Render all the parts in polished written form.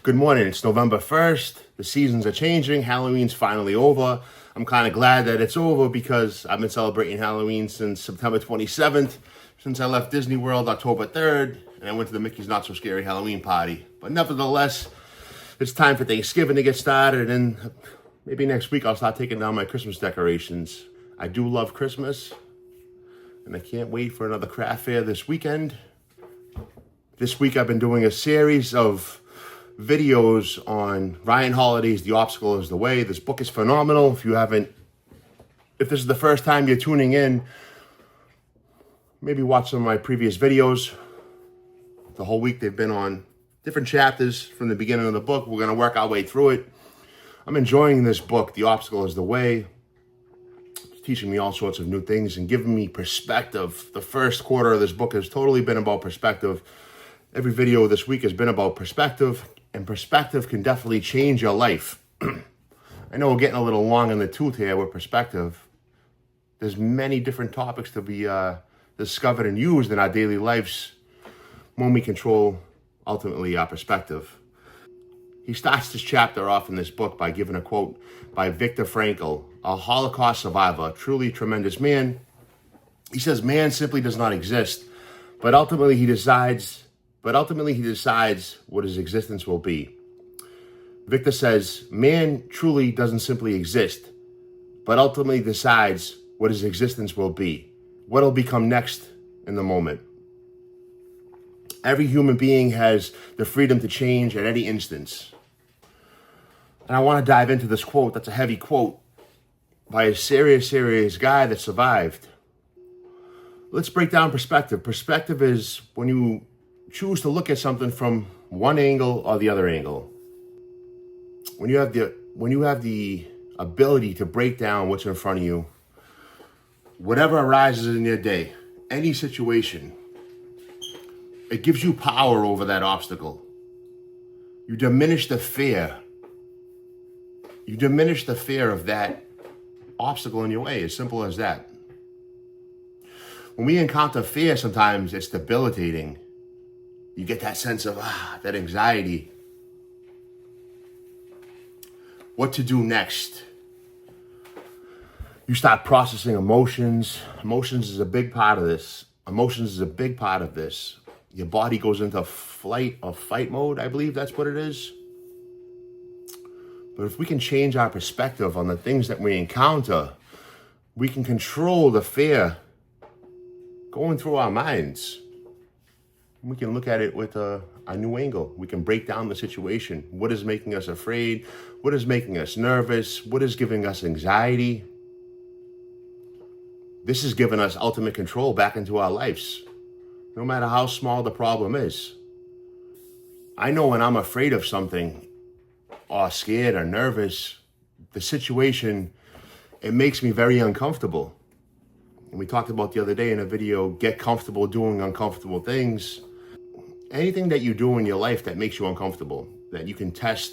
Good morning. It's November 1st. The seasons are changing. Halloween's finally over. I'm kind of glad that it's over because I've been celebrating Halloween since September 27th, since I left Disney World October 3rd, and I went to the Mickey's Not So Scary Halloween party. But nevertheless, it's time for Thanksgiving to get started, and maybe next week I'll start taking down my Christmas decorations. I do love Christmas, and I can't wait for another craft fair this weekend. This week I've been doing a series of videos on Ryan Holiday's The Obstacle is the Way. This book is phenomenal. If this is the first time you're tuning in, maybe watch some of my previous videos. The whole week they've been on different chapters from the beginning of the book. We're going to work our way through it. I'm enjoying this book, The Obstacle is the Way. It's teaching me all sorts of new things and giving me perspective. The first quarter of this book has totally been about perspective. Every video this week has been about perspective, and perspective can definitely change your life. I know we're getting a little long in the tooth here with perspective. There's many different topics to be discovered and used in our daily lives when we control, ultimately, our perspective. He starts this chapter off in this book by giving a quote by Viktor Frankl, a Holocaust survivor, a truly tremendous man. He says, "Man simply does not exist, but ultimately he decides what his existence will be." Victor says, "Man truly doesn't simply exist, but ultimately decides what his existence will be, what will become next in the moment." Every human being has the freedom to change at any instance. And I want to dive into this quote. That's a heavy quote by a serious guy that survived. Let's break down perspective. Perspective is when you choose to look at something from one angle or the other angle. When you have the ability to break down what's in front of you, whatever arises in your day, any situation, it gives you power over that obstacle. You diminish the fear. You diminish the fear of that obstacle in your way, as simple as that. When we encounter fear, sometimes it's debilitating. You get that sense of, that anxiety. What to do next? You start processing emotions. Emotions is a big part of this. Your body goes into flight or fight mode, I believe that's what it is. But if we can change our perspective on the things that we encounter, we can control the fear going through our minds. We can look at it with a new angle. We can break down the situation. What is making us afraid? What is making us nervous? What is giving us anxiety? This is giving us ultimate control back into our lives, no matter how small the problem is. I know when I'm afraid of something or scared or nervous, the situation, it makes me very uncomfortable. And we talked about the other day in a video, get comfortable doing uncomfortable things. Anything that you do in your life that makes you uncomfortable, that you can test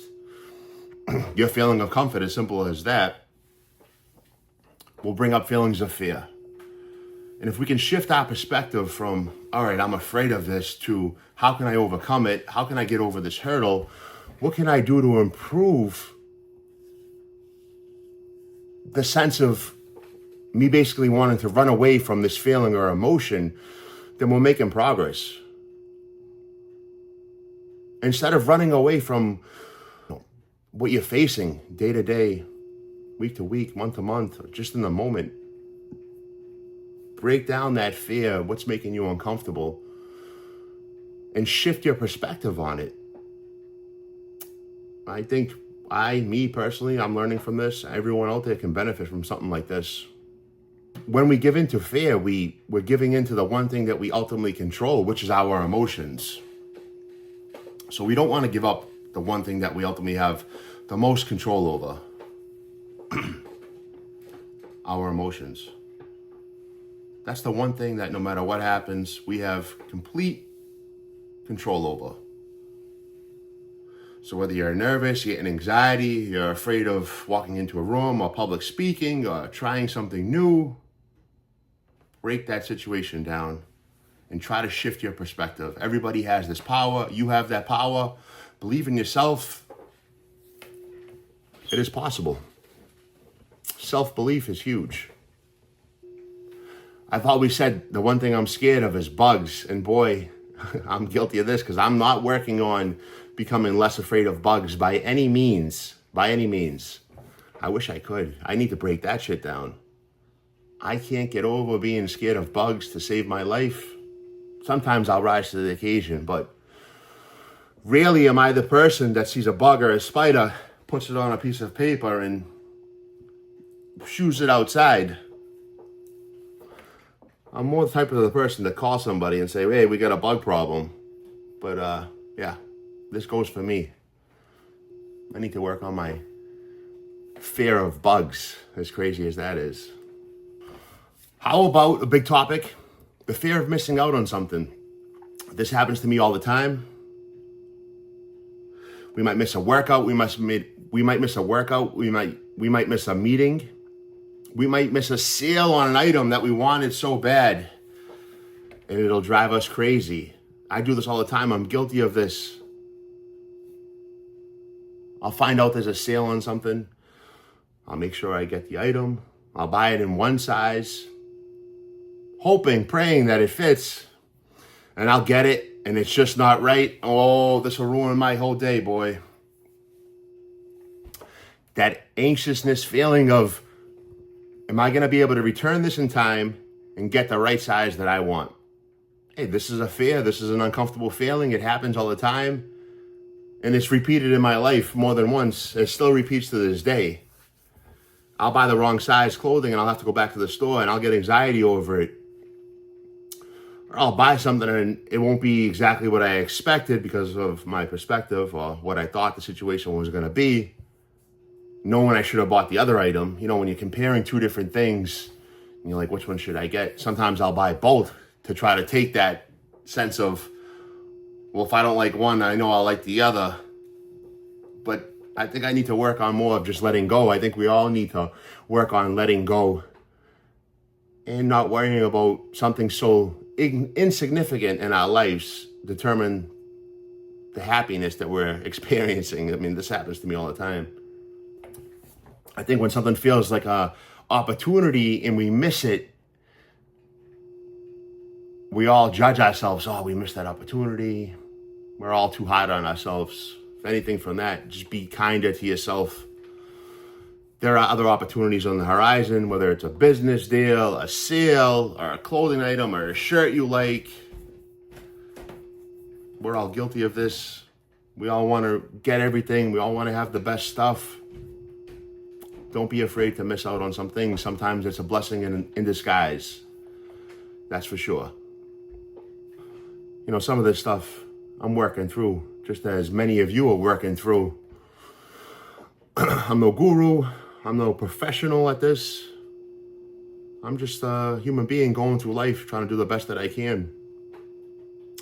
your feeling of comfort, as simple as that, will bring up feelings of fear. And if we can shift our perspective from, all right, I'm afraid of this, to how can I overcome it? How can I get over this hurdle? What can I do to improve the sense of me basically wanting to run away from this feeling or emotion, then we're making progress. Instead of running away from what you're facing day to day, week to week, month to month, or just in the moment, break down that fear, what's making you uncomfortable, and shift your perspective on it. I think me personally, I'm learning from this. Everyone out there can benefit from something like this. When we give into fear, we're giving into the one thing that we ultimately control, which is our emotions. So we don't want to give up the one thing that we ultimately have the most control over. Our emotions. That's the one thing that no matter what happens, we have complete control over. So whether you're nervous, you're getting anxiety, you're afraid of walking into a room or public speaking or trying something new, break that situation down and try to shift your perspective. Everybody has this power. You have that power. believe in yourself, it is possible. Self-belief is huge. I've always said the one thing I'm scared of is bugs. And boy, I'm guilty of this because I'm not working on becoming less afraid of bugs by any means. By any means. I wish I could. I need to break that shit down. I can't get over being scared of bugs to save my life. Sometimes I'll rise to the occasion, but rarely am I the person that sees a bug or a spider, puts it on a piece of paper and shoos it outside. I'm more the type of the person to call somebody and say, hey, we got a bug problem. But yeah, this goes for me. I need to work on my fear of bugs, as crazy as that is. How about a big topic? The fear of missing out on something. This happens to me all the time. We might miss a workout. We might miss a workout. We might miss a meeting. We might miss a sale on an item that we wanted so bad, and it'll drive us crazy. I do this all the time. I'm guilty of this. I'll find out there's a sale on something. I'll make sure I get the item. I'll buy it in one size, hoping, praying that it fits, and I'll get it, and it's just not right. Oh, this will ruin my whole day, boy. That anxiousness feeling of, am I going to be able to return this in time and get the right size that I want? Hey, this is a fear. This is an uncomfortable feeling. It happens all the time. And it's repeated in my life more than once. It still repeats to this day. I'll buy the wrong size clothing and I'll have to go back to the store and I'll get anxiety over it. Or I'll buy something and it won't be exactly what I expected because of my perspective or what I thought the situation was going to be. Knowing I should have bought the other item. You know, when you're comparing two different things, and you're like, which one should I get? Sometimes I'll buy both to try to take that sense of, well, if I don't like one, I know I'll like the other. But I think I need to work on more of just letting go. I think we all need to work on letting go and not worrying about something so insignificant in our lives determine the happiness that we're experiencing. I mean, this happens to me all the time. I think when something feels like a opportunity and we miss it, we all judge ourselves. Oh, we missed that opportunity. We're all too hard on ourselves. If anything from that, just be kinder to yourself. There are other opportunities on the horizon, whether it's a business deal, a sale, or a clothing item, or a shirt you like. We're all guilty of this. We all want to get everything. We all want to have the best stuff. Don't be afraid to miss out on some things. Sometimes it's a blessing in disguise. That's for sure. You know, some of this stuff I'm working through, just as many of you are working through. I'm no guru. I'm no professional at this. I'm just a human being going through life, trying to do the best that I can.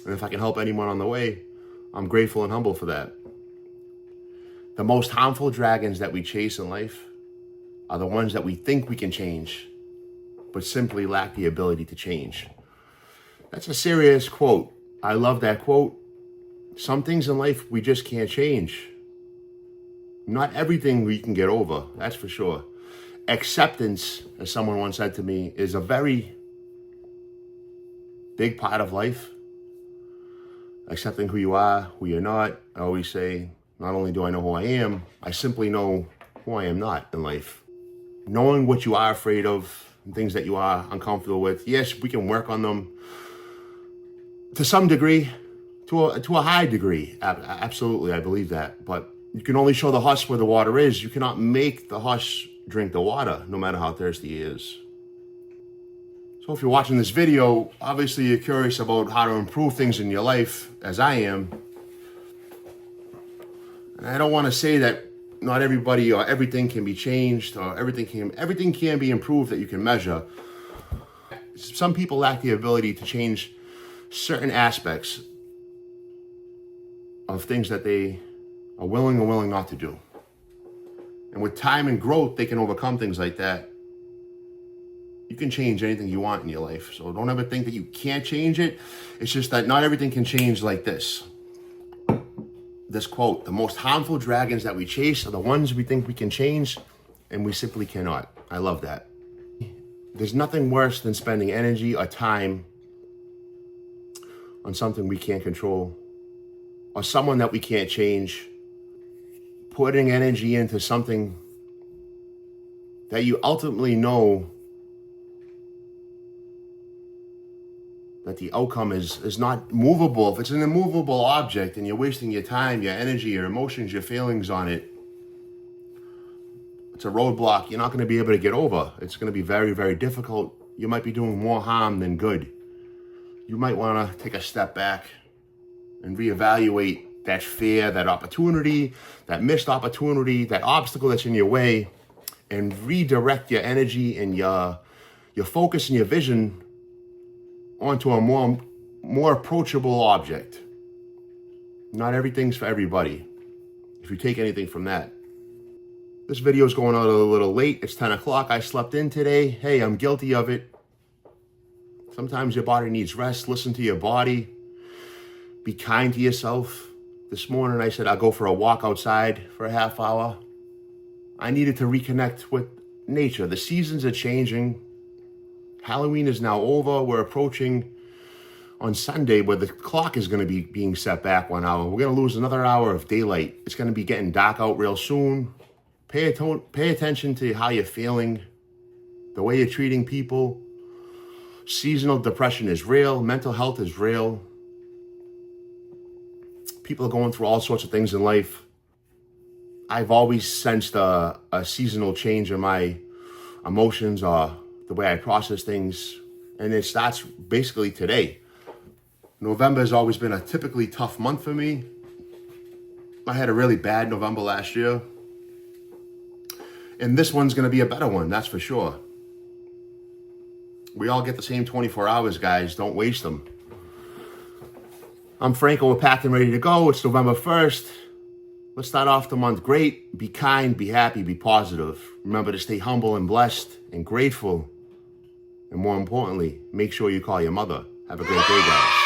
And if I can help anyone on the way, I'm grateful and humble for that. The most harmful dragons that we chase in life are the ones that we think we can change, but simply lack the ability to change. That's a serious quote. I love that quote. Some things in life we just can't change. Not everything we can get over, that's for sure. Acceptance, as someone once said to me, is a very big part of life. Accepting who you are, who you're not. I always say, not only do I know who I am, I simply know who I am not in life. Knowing what you are afraid of, and things that you are uncomfortable with. Yes, we can work on them to some degree, to a high degree. Absolutely, I believe that. But you can only show the horse where the water is. You cannot make the horse drink the water, no matter how thirsty he is. So if you're watching this video, obviously you're curious about how to improve things in your life, as I am. And I don't want to say that not everybody or everything can be changed or everything can be improved that you can measure. Some people lack the ability to change certain aspects of things that they are willing or willing not to do. And with time and growth, they can overcome things like that. You can change anything you want in your life. So don't ever think that you can't change it. It's just that not everything can change like this. this quote: the most harmful dragons that we chase are the ones we think we can change, and we simply cannot. I love that. There's nothing worse than spending energy or time on something we can't control, or someone that we can't change. Putting energy into something that you ultimately know that the outcome is not movable. If it's an immovable object and you're wasting your time, your energy, your emotions, your feelings on it, it's a roadblock you're not going to be able to get over. It's going to be very, very difficult. You might be doing more harm than good. You might want to take a step back and reevaluate that fear, that opportunity, that missed opportunity, that obstacle that's in your way, and redirect your energy and your focus and your vision onto a more approachable object. Not everything's for everybody, if you take anything from that. This video is going out a little late. It's 10 o'clock. I slept in today. Hey, I'm guilty of it. Sometimes your body needs rest. Listen to your body. Be kind to yourself. This morning I said I'll go for a walk outside for a half hour. I needed to reconnect with nature. The seasons are changing. Halloween is now over. We're approaching on Sunday where the clock is going to be being set back 1 hour. We're going to lose another hour of daylight. It's going to be getting dark out real soon. Pay attention to how you're feeling, the way you're treating people. Seasonal depression is real. Mental health is real. People are going through all sorts of things in life. I've always sensed a seasonal change in my emotions or the way I process things. And it starts basically today. November has always been a typically tough month for me. I had a really bad November last year. And this one's going to be a better one, that's for sure. We all get the same 24 hours, guys. Don't waste them. I'm Franco. We're packed and ready to go. It's November 1st. Let's start off the month great. Be kind, be happy, be positive. Remember to stay humble and blessed and grateful. And more importantly, make sure you call your mother. Have a great day, guys.